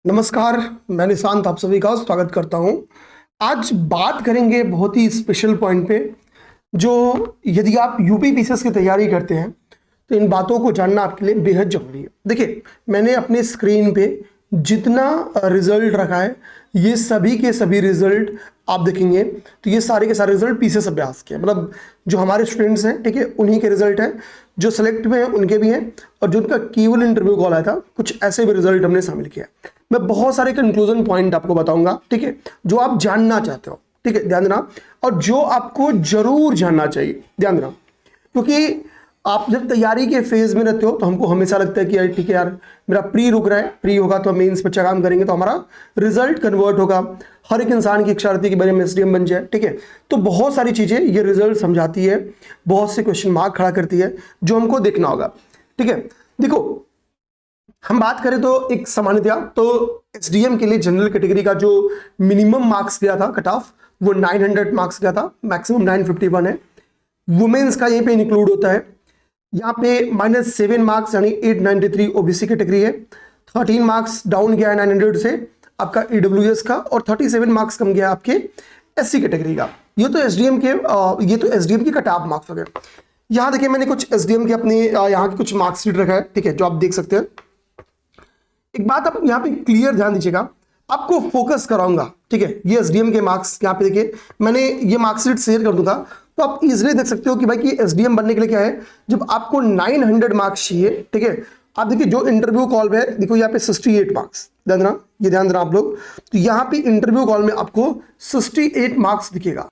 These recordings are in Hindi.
नमस्कार, मैं निशांत आप सभी का स्वागत करता हूं। आज बात करेंगे बहुत ही स्पेशल पॉइंट पे, जो यदि आप यूपी पीसीएस की तैयारी करते हैं तो इन बातों को जानना आपके लिए बेहद जरूरी है। देखिए, मैंने अपने स्क्रीन पे जितना रिजल्ट रखा है, ये सभी के सभी रिजल्ट आप देखेंगे तो ये सारे के सारे रिजल्ट पीसीएस अभ्यास के, मतलब जो हमारे स्टूडेंट्स हैं, ठीक है, उन्हीं के रिजल्ट हैं। जो सेलेक्ट हुए हैं उनके भी हैं, और जो उनका केवल इंटरव्यू कॉल आया था, कुछ ऐसे भी रिजल्ट हमने शामिल किया। मैं बहुत सारे कंक्लूजन पॉइंट आपको बताऊंगा, ठीक है, जो आप जानना चाहते हो, ठीक है, ध्यान देना, और जो आपको जरूर जानना चाहिए, ध्यान देना। क्योंकि आप जब तैयारी के फेज में रहते हो तो हमको हमेशा लगता है कि यार ठीक है यार, मेरा प्री रुक रहा है, प्री होगा तो हम मेंस पे अच्छा काम करेंगे तो हमारा रिजल्ट कन्वर्ट होगा। हर एक इंसान की इच्छा रहती है कि भाई हम एसडीएम बन जाए, ठीक है। तो बहुत सारी चीजें ये रिजल्ट समझाती है, बहुत से क्वेश्चन मार्क खड़ा करती है, जो हमको देखना होगा, ठीक है। देखो, हम बात करें तो एक सामान्यतया तो एसडीएम के लिए जनरल कैटेगरी का जो मिनिमम मार्क्स गया था, कट ऑफ, वो 900 मार्क्स गया था, मैक्सिमम 951 है। वुमेन्स का यहीं पे इंक्लूड होता है। यहाँ पे -7 मार्क्स यानी 893 ओबीसी कैटेगरी है। 13 मार्क्स डाउन गया है 900 से आपका ईडब्ल्यूएस का, और 37 मार्क्स कम गया आपके एससी कैटेगरी का। ये तो एसडीएम के कट ऑफ मार्क्स हो गए। यहाँ देखिए, मैंने कुछ एसडीएम के अपने यहाँ के कुछ मार्क्स रखा है, ठीक है, जो आप देख सकते हैं। एक बात आप यहाँ पे क्लियर ध्यान दीजिएगा, आपको फोकस कराऊंगा, ठीक है। ये एसडीएम के मार्क्स यहाँ पे देखिए, मैंने ये मार्कशीट शेयर कर दूंगा तो आप इजीली देख सकते हो कि भाई कि एसडीएम बनने के लिए क्या है। जब आपको 900 मार्क्स चाहिए, ठीक है, आप देखिए जो इंटरव्यू कॉल में है, देखो यहाँ पे 68 मार्क्स, ध्यान देना, ये ध्यान देना आप लोग। तो यहाँ पे इंटरव्यू कॉल में आपको 68 मार्क्स दिखेगा।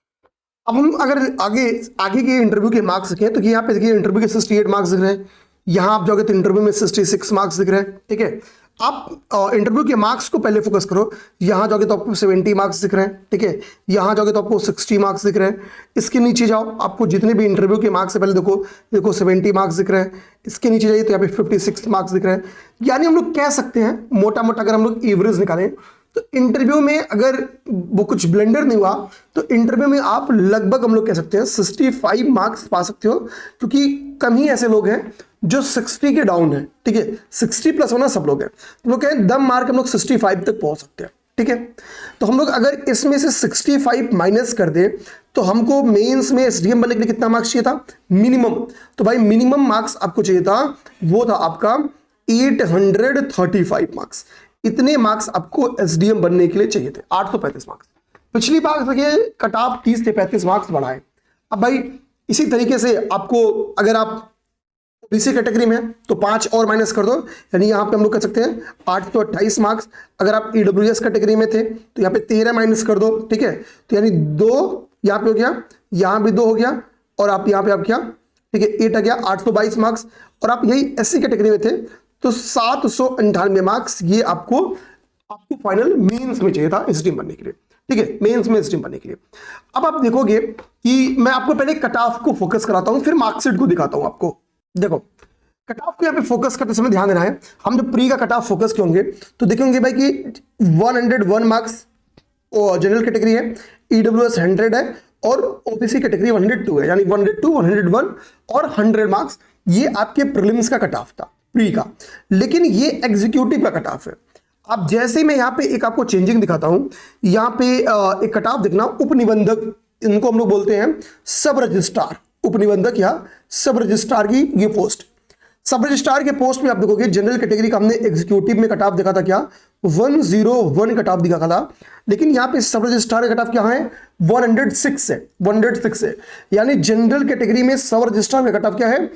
अब हम अगर आगे के इंटरव्यू के मार्क्स देखें तो यहाँ पे देखिए इंटरव्यू के 68 मार्क्स दिख रहे हैं। यहाँ आप जाओगे तो इंटरव्यू में 66 मार्क्स दिख रहे हैं, ठीक है। आप इंटरव्यू के मार्क्स को पहले फोकस करो। यहाँ जाओगे तो आपको 70 मार्क्स दिख रहे हैं, ठीक है। यहाँ जाओगे तो आपको 60 मार्क्स दिख रहे हैं। इसके नीचे जाओ, आपको जितने भी इंटरव्यू के मार्क्स है पहले देखो 70 मार्क्स दिख रहे हैं। इसके नीचे जाइए तो यहाँ पे 56 मार्क्स दिख रहे हैं। यानी हम लोग कह सकते हैं मोटा मोटा अगर हम लोग एवरेज निकालें तो इंटरव्यू में अगर वो कुछ ब्लेंडर नहीं हुआ तो इंटरव्यू में आप लगभग हम लोग कह सकते हैं 65 मार्क्स पा सकते हो। क्योंकि कम ही ऐसे लोग हैं जो 60 के डाउन है, ठीक है। 60 प्लस होना सब लोग हैं, तो लोग कहें दम मार्क हम लोग 65 तक पहुंच सकते हैं, ठीक है। तो हम लोग अगर इसमें से 65 माइनस कर दे तो हमको मेंस में एसडीएम बनने के लिए कितना मार्क्स चाहिए था मिनिमम। तो भाई मिनिमम मार्क्स आपको चाहिए था, वो था आपका 835 मार्क्स। इतने मार्क्स आपको एसडीएम बनने के लिए चाहिए थे, 835 मार्क्स। पिछली बार देखिए कट ऑफ 30 से 35 मार्क्स बढ़ाए। अब भाई इसी तरीके से आपको अगर आप ओबीसी कैटेगरी में तो 5 और माइनस कर दो, यानी यहाँ पे हम लोग कह सकते हैं 828 मार्क्स। अगर आप ईडब्ल्यूएस कैटेगरी में थे तो यहाँ पे 13 माइनस कर दो, ठीक है। तो यानी 2 यहाँ पे हो गया, यहाँ भी 2 हो गया, और आप यहाँ पे आप क्या, ठीक है, 8 आ गया, 822 मार्क्स। और आप यही एससी कैटेगरी में थे तो 798 मार्क्स ये आपको फाइनल मेंस में चाहिए था एसडीएम बनने के लिए, ठीक है, मेंस में एसडीएम बनने के लिए। अब आप देखोगे कि मैं आपको पहले कट ऑफ को फोकस कराता हूं, फिर मार्कशीट को दिखाता हूं आपको। देखो, कट ऑफ को यहाँ पे फोकस करते समय ध्यान देना है, हम जब प्री का कट ऑफ फोकस होंगे तो देखेंगे भाई कि 101 मार्क्स जनरल कैटेगरी है, ईडब्ल्यूएस 100 है, और ओबीसी कैटेगरी 102 है, यानी 102, 101 और 100 मार्क्स। ये आपके प्रीलिम्स का कट ऑफ था प्री का, लेकिन ये एग्जीक्यूटिव का कट ऑफ है। अब जैसे मैं यहाँ पे एक आपको चेंजिंग दिखाता हूं, यहाँ पे एक कट ऑफ देखना, उपनिबंधक, इनको हम लोग बोलते हैं सब रजिस्ट्रार, उपनिबंधक या सब रजिस्ट्रार की ये पोस्ट। सब रजिस्ट्रार के पोस्ट में आप देखोगे जनरल कैटेगरी का हमने एग्जीक्यूटिव में कट ऑफ देखा था क्या, 101 कट ऑफ दिखा था। लेकिन यहाँ पे सब रजिस्ट्रार का कट ऑफ क्या है, 106 है, 106 है। यानी जनरल कैटेगरी में सब रजिस्ट्रार का कट ऑफ क्या है,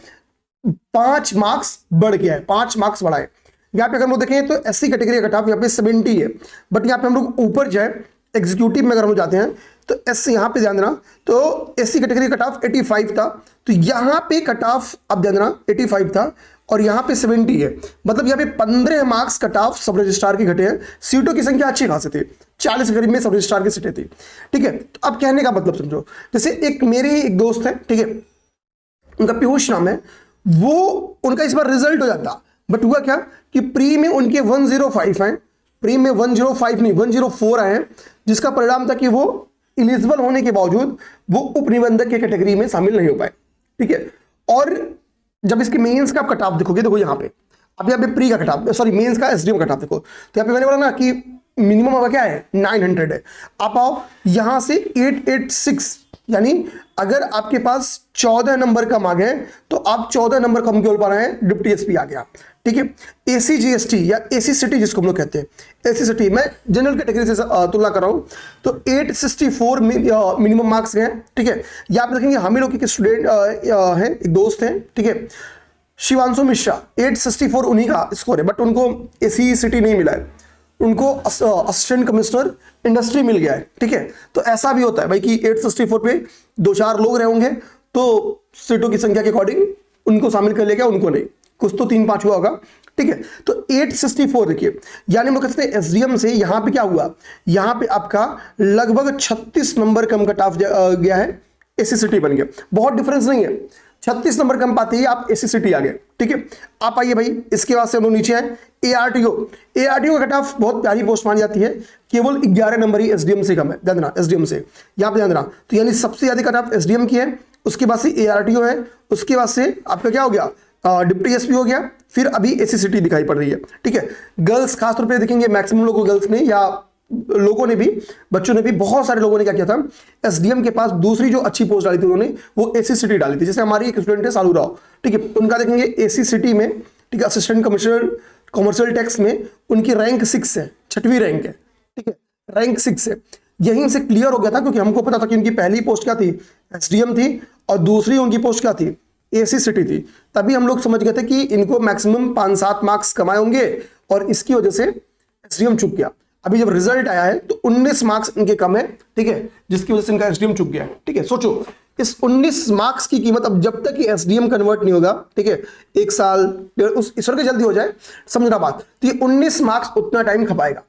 5 मार्क्स बढ़ गया है, 5 मार्क्स बढ़ा है। यहाँ पे अगर हम लोग देखें तो एससी कैटेगरी का कट ऑफ यहाँ पे 70 है, बट यहाँ पे हम लोग ऊपर जाए एग्जीक्यूटिव में अगर हम जाते हैं तो एस यहाँ पे ध्यान देना, तो एससी कैटेगरी कट ऑफ 85 था, तो यहाँ पे कट ऑफ अब ध्यान देना 85 था और यहाँ पे 70 है। मतलब यहाँ पे 15 मार्क्स कट ऑफ सब रजिस्ट्रार की घटे हैं। सीटों की संख्या अच्छी खासी थी, 40 के करीब में सब रजिस्ट्रार की सीटें थी, ठीक है। तो अब कहने का मतलब समझो, जैसे एक मेरे एक दोस्त है, ठीक है, उनका पीयूष नाम है, वो उनका इस बार रिजल्ट हो जाता, बट हुआ क्या कि प्री में उनके 105 हैं, प्री में 105 नहीं 104 आए हैं, जिसका परिणाम था कि वो इलिजिबल होने के बावजूद वो उपनिबंधक के कैटेगरी में शामिल नहीं हो पाए, ठीक है। और जब इसके मेंस का आप कट ऑफ देखोगे, देखो यहाँ पे अब यहाँ पे प्री का कटाफ, सॉरी मेंस का एसडीएम कटाफ देखो, तो यहाँ पे मैंने बोला ना कि मिनिमम अब क्या है 900 है। आप आओ यहाँ से 886, यानी अगर आपके पास 14 नंबर कम आ गए तो आप 14 नंबर कम क्यों पा रहे हैं, डिप्टी एसपी आ गया। ठीक है, एसी जीएसटी या एसी सिटी जिसको हम लोग कहते हैं, एसी सिटी मैं जनरल कैटेगरी से तुलना कर रहा हूं, तो 864 मिनिमम मार्क्स हैं। ठीक है, यहाँ पे देखेंगे हम ही लोग के स्टूडेंट हैं, एक दोस्त हैं, ठीक है, शिवांशु मिश्रा, 864 उन्हीं का स्कोर है, बट उनको एसी सिटी नहीं मिला है, उनको असिस्टेंट कमिश्नर इंडस्ट्री मिल गया है। ठीक है, तो ऐसा भी होता है भाई कि 864 पे 2-4 लोग रहे होंगे तो सीटों की संख्या के अकॉर्डिंग उनको शामिल कर लिया गया, उनको नहीं, कुछ तो 3-5 हुआ होगा। ठीक है, तो 864 देखिए, यानी हम लोग कहते हैं एसडीएम से यहां पे क्या हुआ, यहां पे आपका लगभग 36 नंबर कम कट ऑफ गया है, एसी सिटी बन गया। बहुत डिफरेंस नहीं है, 36 नंबर कम पाते ही आप एसी सिटी आ गए। ठीक है, आप आइए भाई, इसके बाद से हम लोग नीचे आए, एआरटीओ का कट ऑफ बहुत प्यारी पोस्ट मानी जाती है, केवल 11 नंबर ही एसडीएम से कम है, ध्यान देना, एसडीएम से यहां पे ध्यान देना, तो यानी सबसे ज्यादा कट ऑफ एसडीएम की है, उसके बाद से एआरटीओ है, उसके बाद से आपका क्या हो गया, डिप्टी एसपी हो गया, फिर अभी एसी सिटी दिखाई पड़ रही है। ठीक है, गर्ल्स खासतौर पर देखेंगे, मैक्सिमम लोगों गर्ल्स ने या लोगों ने भी, बच्चों ने भी, बहुत सारे लोगों ने क्या किया था, एसडीएम के पास दूसरी जो अच्छी पोस्ट डाली थी उन्होंने वो एसी सिटी डाली थी। जैसे हमारी एक स्टूडेंट है सालू राव, ठीक है, उनका देखेंगे एसी सिटी में, ठीक है, असिस्टेंट कमिश्नर कमर्शियल टैक्स में उनकी रैंक 6 है, 6वीं रैंक है। ठीक है, रैंक 6 है, यहीं से क्लियर हो गया था, क्योंकि हमको पता था कि उनकी पहली पोस्ट क्या थी, एसडीएम थी, और दूसरी उनकी पोस्ट क्या थी, एसी सिटी थी। तभी हम लोग समझ गए थे कि इनको मैक्सिमम 5-7 मार्क्स कमाए होंगे और इसकी वजह से एसडीएम चुक गया। अभी जब रिजल्ट आया है तो 19 मार्क्स इनके कम है। ठीक है, जिसकी वजह से इनका एसडीएम चुक गया है। ठीक है, सोचो इस 19 मार्क्स की कीमत, अब जब तक कि एसडीएम कन्वर्ट नहीं होगा, ठीक है, 1 साल उस ईश्वर के जल्दी हो जाए, समझना बात, तो ये 19 मार्क्स उतना टाइम खपाएगा।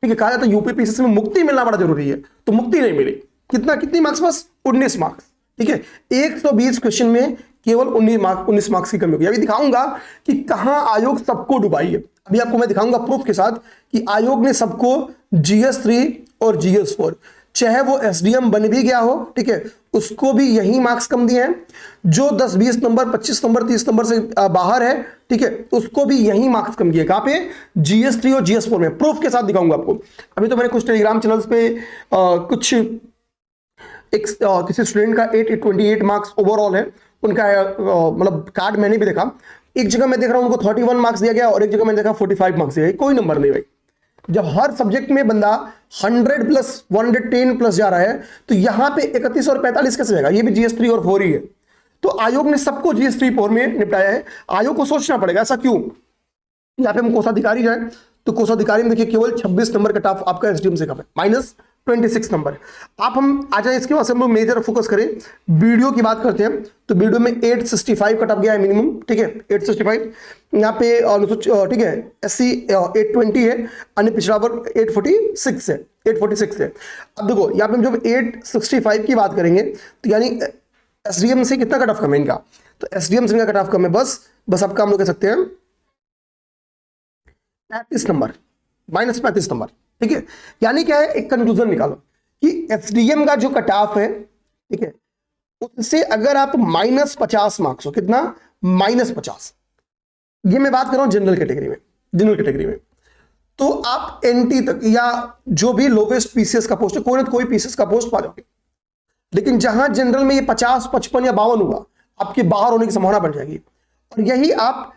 ठीक है, कहा जाता है यूपी पीसीएस में मुक्ति मिलना बड़ा जरूरी है, तो मुक्ति नहीं मिली। कितनी मार्क्स, बस 19 मार्क्स। ठीक है, 120 क्वेश्चन में केवल 19 मार्क्स की कमी होगी। अभी दिखाऊंगा कि कहां आयोग सबको डुबाई है। अभी आपको मैं दिखाऊंगा प्रूफ के साथ कि आयोग ने सबको GS3 और GS4, चाहे वो एसडीएम बन भी गया हो, ठीक है, उसको भी यही मार्क्स कम दिए हैं। जो 10-20 नंबर, 25 नंबर, 30 नंबर से बाहर है, ठीक है, उसको भी यही मार्क्स कम दिए। कहां पे, GS3 और GS4 में। प्रूफ के साथ दिखाऊंगा आपको। अभी तो मैंने कुछ टेलीग्राम चैनल्स पे कुछ किसी स्टूडेंट का 828 मार्क्स ओवरऑल है, उनका मतलब कार्ड मैंने भी देखा। एक जगह मैं देख रहा हूं उनको 31 मार्क्स दिया गया और एक जगह मैंने देखा 45 मार्क्स दिया गया। कोई नंबर नहीं भाई। जब हर सब्जेक्ट में बंदा 100 प्लस 110 प्लस जा रहा है, तो यहां पे 31 और 45 कैसे जाएगा? ये भी GS3 और 4 ही है। तो आयोग ने सबको GS3 4 में निपटाया है। आयोग को सोचना पड़ेगा ऐसा क्यों। यहां पे हम कोषाधिकारी जाए तो कोषाधिकारी में देखिए केवल 26 नंबर कट ऑफ आपका एसडीएम से कम है, -26 नंबर। आप हम आ जाए इसके बाद हम लोग मेजर फोकस करें, वीडियो की बात करते हैं तो वीडियो में 865 कट ऑफ गया है मिनिमम। ठीक है, 865 यहाँ पे ठीक है, SC 820 है, अन्य पिछड़ा वर्ग 846 है, 846 है। अब देखो यहाँ पे हम जब 865 की बात करेंगे तो यानी एसडीएम से कितना कट ऑफ कम है इनका, तो एसडीएम से इनका कट ऑफ कम है बस आपका हम लोग कह सकते हैं 35 नंबर, -35 नंबर। ठीक है, यानी क्या है, एक कंक्लूजन निकालो कि एसडीएम का जो कट ऑफ है, ठीक है, उससे अगर आप -50 मार्क्स हो, कितना, -50, ये मैं बात कर रहा हूं जनरल कैटेगरी में, तो आप एनटी तक या जो भी लोवेस्ट पीसीएस का पोस्ट है, कोई ना कोई पीसीएस का पोस्ट पा जाओगे। लेकिन जहां जनरल में ये 50, 55 या 52 हुआ, आपके बाहर होने की संभावना बढ़ जाएगी। और यही आप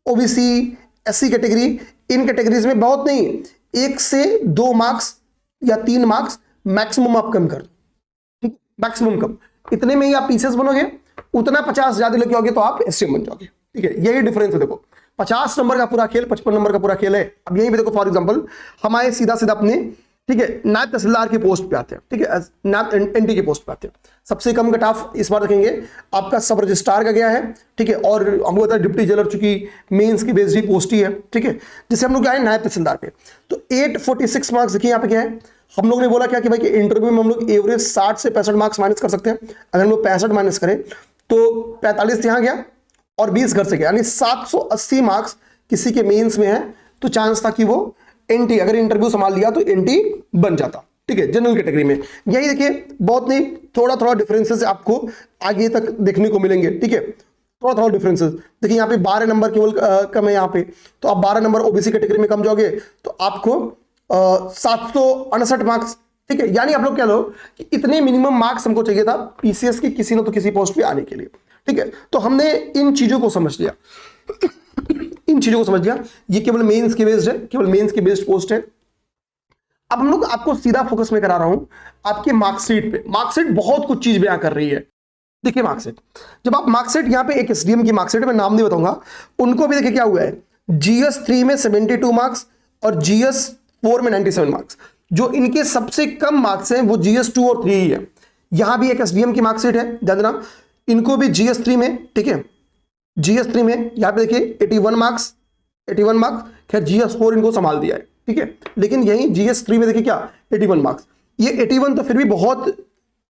ओबीसी, एससी कैटेगरी, इन कैटेगरीज में बहुत नहीं, 1 से 2 मार्क्स या 3 मार्क्स मैक्सिमम आप कम कर दो, मैक्सिमम कम, इतने में ही आप पीसीएस बनोगे। उतना 50 ज्यादा लेके आओगे तो आप एसडीएम बन जाओगे। ठीक है, यही डिफरेंस है। देखो 50 नंबर का पूरा खेल 55 नंबर का पूरा खेल है। अब यही भी देखो, फॉर एग्जांपल हमारे सीधा अपने, ठीक है, नायब तहसीलदार के पोस्ट पे आते हैं। ठीक है, नायब एनटी के पोस्ट पे आते हैं। सबसे कम कट ऑफ इस बार देखेंगे आपका सब रजिस्ट्रार का गया है। ठीक है, और हमको पता है डिप्टी जेलर चूंकि मेंस की बेस्ड ही पोस्ट ही है। ठीक है, जिससे हम लोग क्या है नायब तहसीलदार पे, तो 846 मार्क्स देखिए यहाँ पे क्या है। हम लोग ने बोला क्या कि भाई कि इंटरव्यू में हम लोग एवरेज 60 से 65 मार्क्स माइनस कर सकते हैं। अगर हम लोग 65 माइनस करें तो 45 यहाँ गया और 20 घर से गया, यानी 780 मार्क्स किसी के मेंस में है। तो चांस था कि वो एनटी, अगर इंटरव्यू संभाल लिया तो एनटी बन जाता। ठीक है, जनरल कैटेगरी में यही देखिए, बहुत नहीं, थोड़ा डिफरेंसेस आपको आगे तक देखने को मिलेंगे। ठीक है, थोड़ा थोड़ा डिफरेंसेस देखिए, यहाँ पे 12 नंबर केवल कम है यहाँ पे, तो आप 12 नंबर ओबीसी कैटेगरी में कम जाओगे तो आपको 768 मार्क्स, ठीक है। यानी आप लोग क्या लो कि इतने मिनिमम मार्क्स हमको चाहिए था पीसीएस की किसी न तो किसी पोस्ट पे आने के लिए, ठीक है। तो हमने इन चीजों को समझ लिया इन चीजों को समझ लिया, ये केवल मेंस के बेस्ड है, केवल मेंस के बेस्ड पोस्ट है। अब हम लोग आपको सीधा फोकस में करा रहा हूं आपके मार्कशीट पे। मार्कशीट बहुत कुछ चीज बयां कर रही है। देखिए मार्कशीट, जब आप मार्कशीट यहां पे एक एसडीएम की मार्कशीट में नाम नहीं बताऊंगा, उनको भी देखिए क्या हुआ है, जीएस 3 में 72 मार्क्स और जीएस 4 में 97 मार्क्स। जो इनके सबसे कम मार्क्स हैं वो जीएस 2 और 3 ही है। यहां भी एक एसडीएम की मार्कशीट है, ध्यान देना, इनको भी जीएस 3 में, ठीक है, जीएस 3 में यहां पे देखिए 81 मार्क्स, 81 मार्क्स। खैर जीएस 4 इनको संभाल दिया है, ठीक है, लेकिन यही जीएस 3 में देखिए क्या 81 मार्क्स। ये 81 तो फिर भी बहुत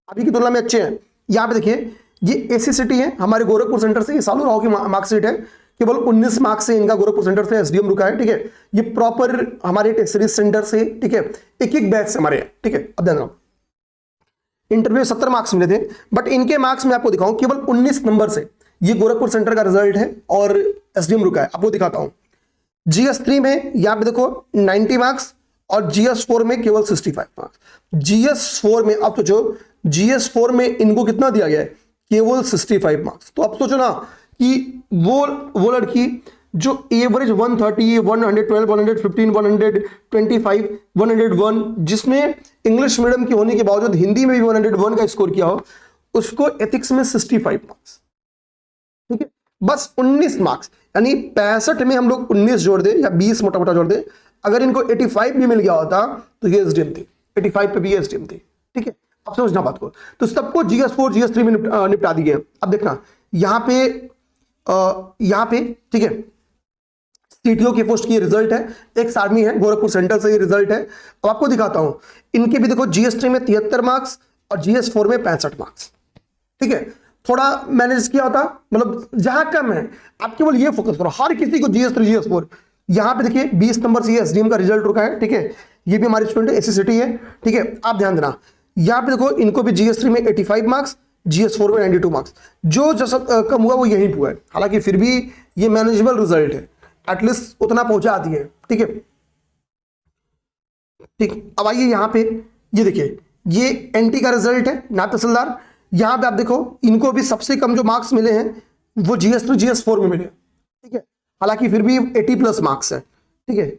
अभी की तुलना में अच्छे हैं। यहां पे देखिए ये एसी सिटी है, हमारे गोरखपुर सेंटर से, ये सालू राव की मार्कशीट है, केवल 19 मार्क्स से इनका गोरखपुर सेंटर से एसडीएम रुका है, ठीक है। ये प्रॉपर हमारे टेक्सरीज सेंटर से, ठीक है, एक एक बैच से हमारे, ठीक है। अब ध्यान रखो, इंटरव्यू 70 मार्क्स मिले थे, बट इनके मार्क्स में आपको दिखाऊं केवल 19 नंबर से। ये गोरखपुर सेंटर का रिजल्ट है और एसडीएम रुका है, आपको दिखाता हूं। जीएस 3 में यहां पे देखो 90 मार्क्स और जीएस 4 में केवल 65 मार्क्स। जीएस 4 में अब सोचो, जीएस 4 में इनको कितना दिया गया है, केवल 65 मार्क्स। तो अब सोचो ना कि वो लड़की जो एवरेज 130, 112, 115, 125, 101, जिसने इंग्लिश मीडियम की होने के बावजूद हिंदी में भी 101 का स्कोर किया हो, उसको एथिक्स में 65 मार्क्स, ठीक है, बस 19 मार्क्स। यानी 65 में हम लोग 19 जोड़ दे या 20 मोटा मोटा जोड़ दे, अगर इनको 85 भी मिल गया होता तो ये एसडीएम थी, 85 पे भी एसडीएम थी, ठीक है। अब समझना बात को, तो सबको जीएस 4 जीएस 3 में निपटा दी गए। अब देखना यहां पे ठीक है, सीटीओ की पोस्ट की रिजल्ट है, एक्स आर्मी है, गोरखपुर सेंटर से ये रिजल्ट है। अब आपको दिखाता हूं, इनके भी देखो जीएस 3 में 73 मार्क्स और जीएस 4 में 65 मार्क्स, ठीक है। थोड़ा मैनेज किया होता, मतलब जहां कम है आप केवल ये फोकस करो, हर किसी को जीएस 3 जीएस 4। यहां पे देखिए 20 नंबर से एसडीएम का रिजल्ट रुका है, ठीक है। ये भी हमारे स्टूडेंट एसी सिटी है, ठीक है। आप ध्यान देना, यहां पे देखो इनको भी जीएस 3 में 85 मार्क्स, जीएस 4 में 92 मार्क्स। जो जैसा कम हुआ वो यहीं हुआ है, हालांकि फिर भी ये मैनेजेबल रिजल्ट है, एटलीस्ट उतना पहुंचा दी है, ठीक है, ठीक। अब आइए यहां पे, ये देखिए ये एनटी का रिजल्ट है, नायब तहसीलदार। यहां पे आप देखो इनको भी सबसे कम जो मार्क्स मिले हैं वो जीएस 3 जीएस 4 में मिले, ठीक है, हालांकि फिर भी 80+ मार्क्स है, ठीक है।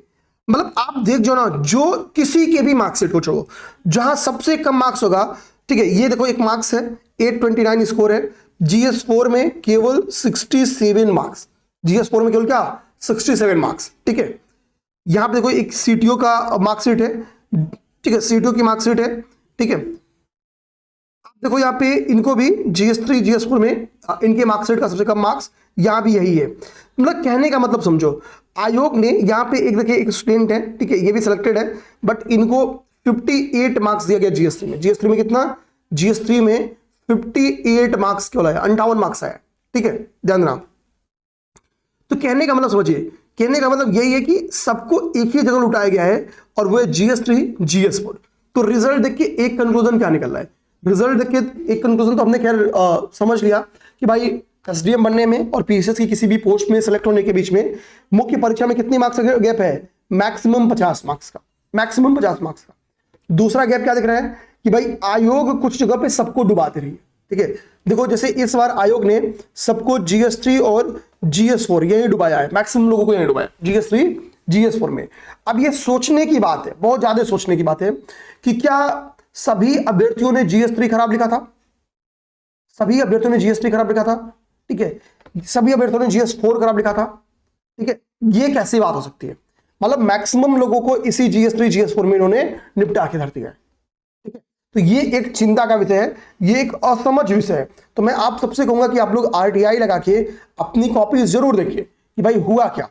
मतलब आप देख जो ना, जो किसी के भी मार्क्सिट को छोड़ो, जहां सबसे कम मार्क्स होगा, ठीक है। ये देखो एक मार्क्स है, 829 स्कोर है, जीएस 4 में केवल 67 मार्क्स, जीएस 4 में केवल क्या 67 मार्क्स, ठीक है। यहां पे देखो एक सीटीओ का मार्कशीट है, ठीक है, सीटीओ की मार्कशीट है, ठीक है। आप देखो यहाँ पे इनको भी जीएस 3 जीएस 4 में इनके मार्कशीट का सबसे कम मार्क्स यहां भी यही है। मतलब कहने का मतलब समझो, आयोग ने यहाँ पे एक देखिए एक स्टूडेंट है, ठीक है, ये भी सिलेक्टेड है, बट इनको 58 मार्क्स दिया गया जीएस 3 में। जीएस 3 में कितना, जीएस 3 में 58 मार्क्स केवल आया, 58 मार्क्स आया, ठीक है, ध्यान रखना। तो कहने का मतलब समझिए, कहने का मतलब यही है कि सबको एक ही जगह लुटाया गया है और वो है जीएस 3 जीएस 4। तो रिजल्ट देख के एक कंक्लूजन क्या निकल रहा है, रिजल्ट देख के एक कंक्लूजन तो हमने खैर समझ लिया कि भाई एसडीएम बनने में और पीसीएस की किसी भी पोस्ट में सेलेक्ट होने के बीच में मुख्य परीक्षा में कितनी मार्क्स का गैप है, मैक्सिमम 50 मार्क्स का, मैक्सिमम 50 मार्क्स का। दूसरा गैप क्या दिख रहा है कि भाई आयोग कुछ जगह पे सबको डुबाते रही है, ठीक है। देखो जैसे इस बार आयोग ने सबको जीएस 3 और जीएस 4 यही डुबाया है, मैक्सिमम लोगों को यही डुबाया जीएस 3 जीएस 4 में। अब ये सोचने की बात है, बहुत ज्यादा सोचने की बात है कि क्या सभी अभ्यर्थियों ने जीएस 3 खराब लिखा था, सभी अभ्यर्थियों ने जीएस 3 खराब लिखा था, ठीक है, सभी अभ्यर्थियों ने जीएस 4 खराब लिखा था, ठीक है। ये कैसी बात हो सकती है, मतलब मैक्सिमम लोगों को इसी जीएस 3 जीएस 4 में इन्होंने निपटा के धर दिया है, ठीक है। तो ये एक चिंता का विषय है, ये एक असमझ विषय है। तो मैं आप सबसे कहूंगा कि आप लोग आरटीआई लगा के अपनी कॉपी जरूर देखिए कि भाई हुआ क्या,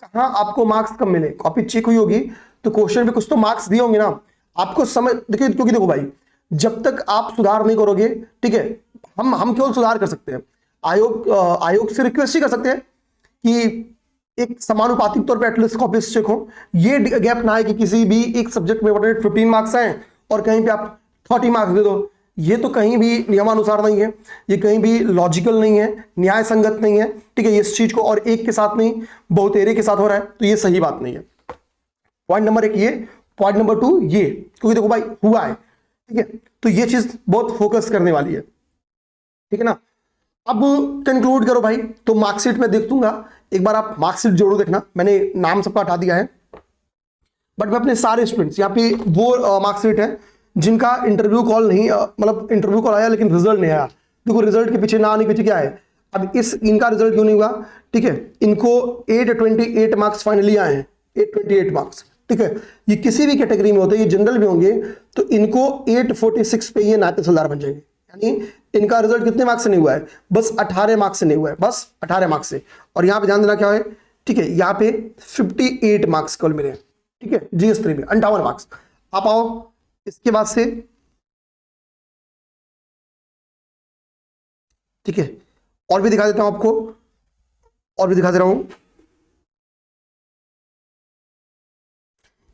कहां आपको मार्क्स कम मिले। कॉपी चेक हुई होगी तो क्वेश्चन में कुछ तो मार्क्स दिए होंगे ना, आपको समझ देखिए, क्योंकि देखो भाई जब तक आप सुधार नहीं करोगे, ठीक है, हम केवल सुधार कर सकते हैं, आयोग से रिक्वेस्ट ही कर सकते हैं कि एक समानुपातिक तौर पे एटलीस्ट कॉपी चेक हो। ये गैप ना है कि किसी भी एक सब्जेक्ट में 15 मार्क्स आए और कहीं पे आप 30 मार्क्स दे दो, ये तो कहीं भी नियमानुसार नहीं है, ये कहीं भी लॉजिकल नहीं है, न्याय संगत नहीं है, ठीक है। इस चीज को और एक के साथ नहीं बहुतेरे के साथ हो रहा है, तो ये सही बात नहीं है। पॉइंट नंबर 1 ये, पॉइंट नंबर 2 ये, क्योंकि देखो भाई हुआ है, ठीक है। तो ये चीज बहुत फोकस करने वाली है, ठीक है ना। अब कंक्लूड करो भाई, तो मार्कशीट में देख दूंगा, एक बार आप मार्कशीट जरूर देखना। मैंने नाम सबका हटा दिया है, बट मैं अपने सारे स्टूडेंट्स, यहाँ पे वो मार्कशीट है जिनका इंटरव्यू कॉल नहीं, मतलब इंटरव्यू कॉल आया लेकिन रिजल्ट नहीं आया। देखो रिजल्ट के पीछे ना आने के पीछे क्या है, अब इनका रिजल्ट क्यों नहीं हुआ, ठीक है। इनको 828 मार्क्स फाइनली आए हैं, 828 मार्क्स, ठीक है। ये किसी भी कैटेगरी में होते हैं, ये जनरल में होंगे, तो इनको 846 पे ये नायब तहसीलदार बन जाएंगे। यानी इनका रिजल्ट कितने मार्क्स से नहीं हुआ है, बस 18 मार्क्स से नहीं हुआ है, बस 18 मार्क्स से। और यहाँ पे ध्यान देना क्या है, ठीक है, यहाँ पे 58 मार्क्स केवल मिले हैं, ठीक है। GS3 में 58 मार्क्स। आप आओ इसके बाद से, ठीक है, और भी दिखा देता हूं आपको, और भी दिखा दे रहा हूं।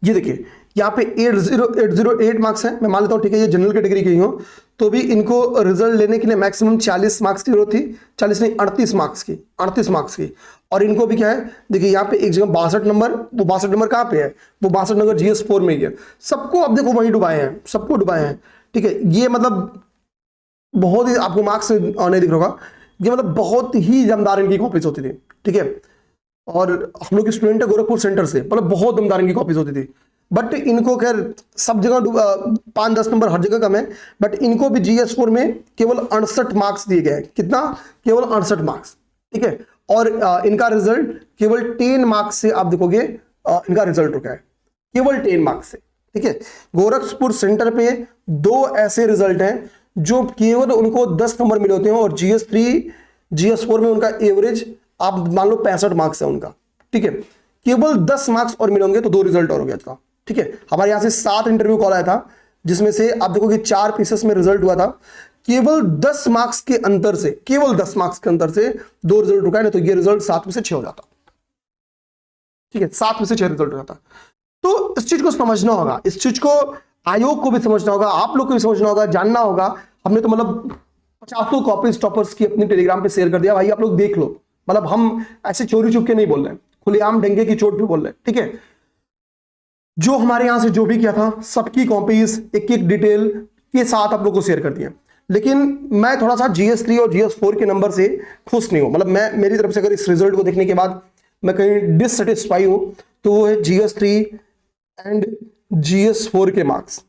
ये देखिए यहाँ पे 808 मार्क्स है, मैं मान लेता हूं, ठीक है, ये जनरल कैटेगरी के ही हो, तो भी इनको रिजल्ट लेने के लिए मैक्सिमम 40 मार्क्स की जरूरत थी, 40 नहीं 38 मार्क्स की, 38 मार्क्स की। और इनको भी क्या है, देखिए यहाँ पे एक जगह 62 नंबर, वो 62 नंबर कहाँ पे है, वो 62 नंबर GS4 में ही है। सबको अब देखो वहीं डुबाए हैं, सबको डुबाए हैं, ठीक है। ये मतलब बहुत ही, आपको मार्क्स नहीं दिख रहा होगा, ये मतलब बहुत ही दमदार इनकी कॉपीज होती थी, ठीक है। और हम लोग स्टूडेंट है गोरखपुर सेंटर से, मतलब बहुत दमदार इनकी कॉपीज होती थी। बट इनको खैर सब जगह 5-10 नंबर हर जगह कम है, बट इनको भी GS4 में केवल 68 मार्क्स दिए गए। कितना, केवल 68 मार्क्स, ठीक है। और इनका रिजल्ट केवल 10 मार्क्स से, आप देखोगे इनका रिजल्ट रुका है केवल 10 मार्क्स से, ठीक है। गोरखपुर सेंटर पे 2 ऐसे रिजल्ट हैं जो केवल उनको 10 नंबर मिले होते हैं, और GS3 GS4 में उनका एवरेज आप मान लो 65 मार्क्स है उनका, ठीक है। केवल 10 मार्क्स और मिले होंगे तो 2 रिजल्ट और हो गया था, ठीक है। हमारे यहां से 7 इंटरव्यू कॉल आया था, जिसमें से आप देखो कि 4 पीसेस में रिजल्ट हुआ था। केवल 10 मार्क्स के अंतर से, केवल 10 मार्क्स के अंतर से 2 रिजल्ट रुका है, नहीं तो ये रिजल्ट 7 में से 6 हो जाता, ठीक है, 7 में से 6 रिजल्ट हो जाता। तो इस चीज को समझना होगा, इस चीज को आयोग को भी समझना होगा, आप लोग को भी समझना होगा, जानना होगा। हमने तो मतलब 50 कॉपीज टॉपर्स की अपनी टेलीग्राम पे शेयर कर दिया भाई, आप लोग देख लो। मतलब हम ऐसे चोरी छुप के नहीं बोल रहे, खुलेआम डंके की चोट पे बोल रहे, ठीक है। जो हमारे यहां से जो भी किया था, सबकी कॉपीज एक एक डिटेल के साथ आप लोग को शेयर कर दिया। लेकिन मैं थोड़ा सा GS3 और GS4 के नंबर से खुश नहीं हूं। मतलब मैं, मेरी तरफ से अगर इस रिजल्ट को देखने के बाद मैं कहीं डिससेटिस्फाई हूं, तो वो है GS3 एंड GS4 के मार्क्स,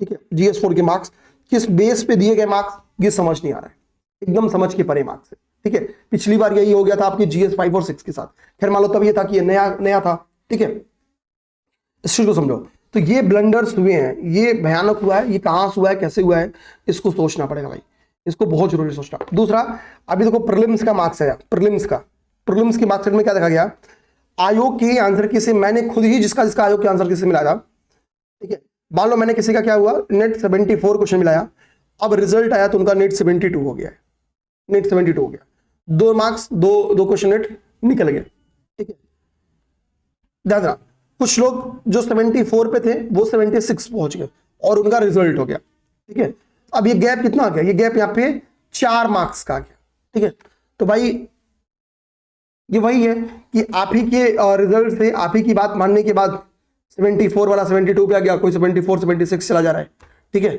ठीक है। GS4 के मार्क्स किस बेस पे दिए गए मार्क्स, ये समझ नहीं आ रहा है, एकदम समझ के परे मार्क्स है, ठीक है। पिछली बार यही हो गया था आपकी GS5 और 6 के साथ, खैर मान लो तब ये था कि ये नया था, ठीक है। इस चीज को समझो। तो ये ब्लंडर्स हुए हैं, ये भयानक हुआ है, ये कहां से हुआ है, कैसे हुआ है, इसको सोचना पड़ेगा भाई, इसको बहुत जरूरी सोचना। दूसरा, अभी देखो प्रीलिम्स का मार्क्स है, प्रीलिम्स की मार्क्स में क्या देखा गया, आयोग के आंसर की से मैंने खुद ही जिसका आयोग के आंसर की से मिला था, ठीक है। मान लो मैंने किसी का क्या हुआ, नेट 74 क्वेश्चन मिलाया, अब रिजल्ट आया तो उनका नेट 72 हो गया है, नेट 72 हो गया, 2 मार्क्स, दो क्वेश्चन नेट निकल गए, ठीक है। ध्यान रखना, कुछ लोग जो 74 पे थे वो 76 पहुंच गए और उनका रिजल्ट हो गया, ठीक है। अब ये गैप कितना आ गया, ये गैप यहाँ पे 4 मार्क्स का आ गया, ठीक है। तो भाई ये वही है कि आप ही के रिजल्ट से, आप ही की बात मानने के बाद 74 वाला 72 पे आ गया, कोई 74 76 चला जा रहा है, ठीक है।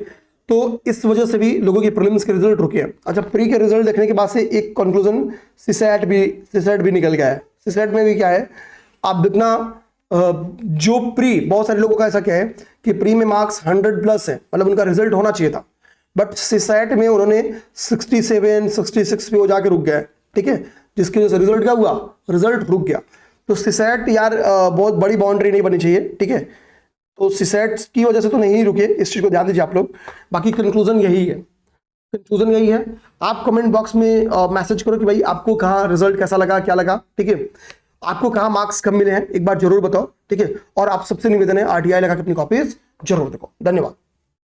तो इस वजह से भी लोगों के प्रीलिम्स के रिजल्ट रुके हैं। अच्छा, प्री के रिजल्ट देखने के बाद से एक कंक्लूजन सीसैट भी निकल गया है। सीसैट में भी क्या है, आप देखना, जो प्री, बहुत सारे लोगों का ऐसा क्या है कि प्री में मार्क्स 100 प्लस है, मतलब उनका रिजल्ट होना चाहिए था, बट सीसैट में उन्होंने 67 66 पे वो जाके रुक गया है, ठीक है। जिसकी वजह से रिजल्ट क्या हुआ, रिजल्ट रुक गया। तो सीसैट यार बहुत बड़ी बाउंड्री नहीं बनी चाहिए, ठीक है। तो सीसैट की वजह से तो नहीं रुके, इस चीज को ध्यान दीजिए आप लोग। बाकी कंक्लूजन यही है, कंक्लूजन यही है। आप कमेंट बॉक्स में मैसेज करो कि भाई आपको कहाँ रिजल्ट कैसा लगा, क्या लगा, ठीक है। आपको कहाँ मार्क्स कम मिले हैं, एक बार जरूर बताओ, ठीक है। और आप सबसे निवेदन है RTI लगा के अपनी कॉपीज जरूर देखो। धन्यवाद।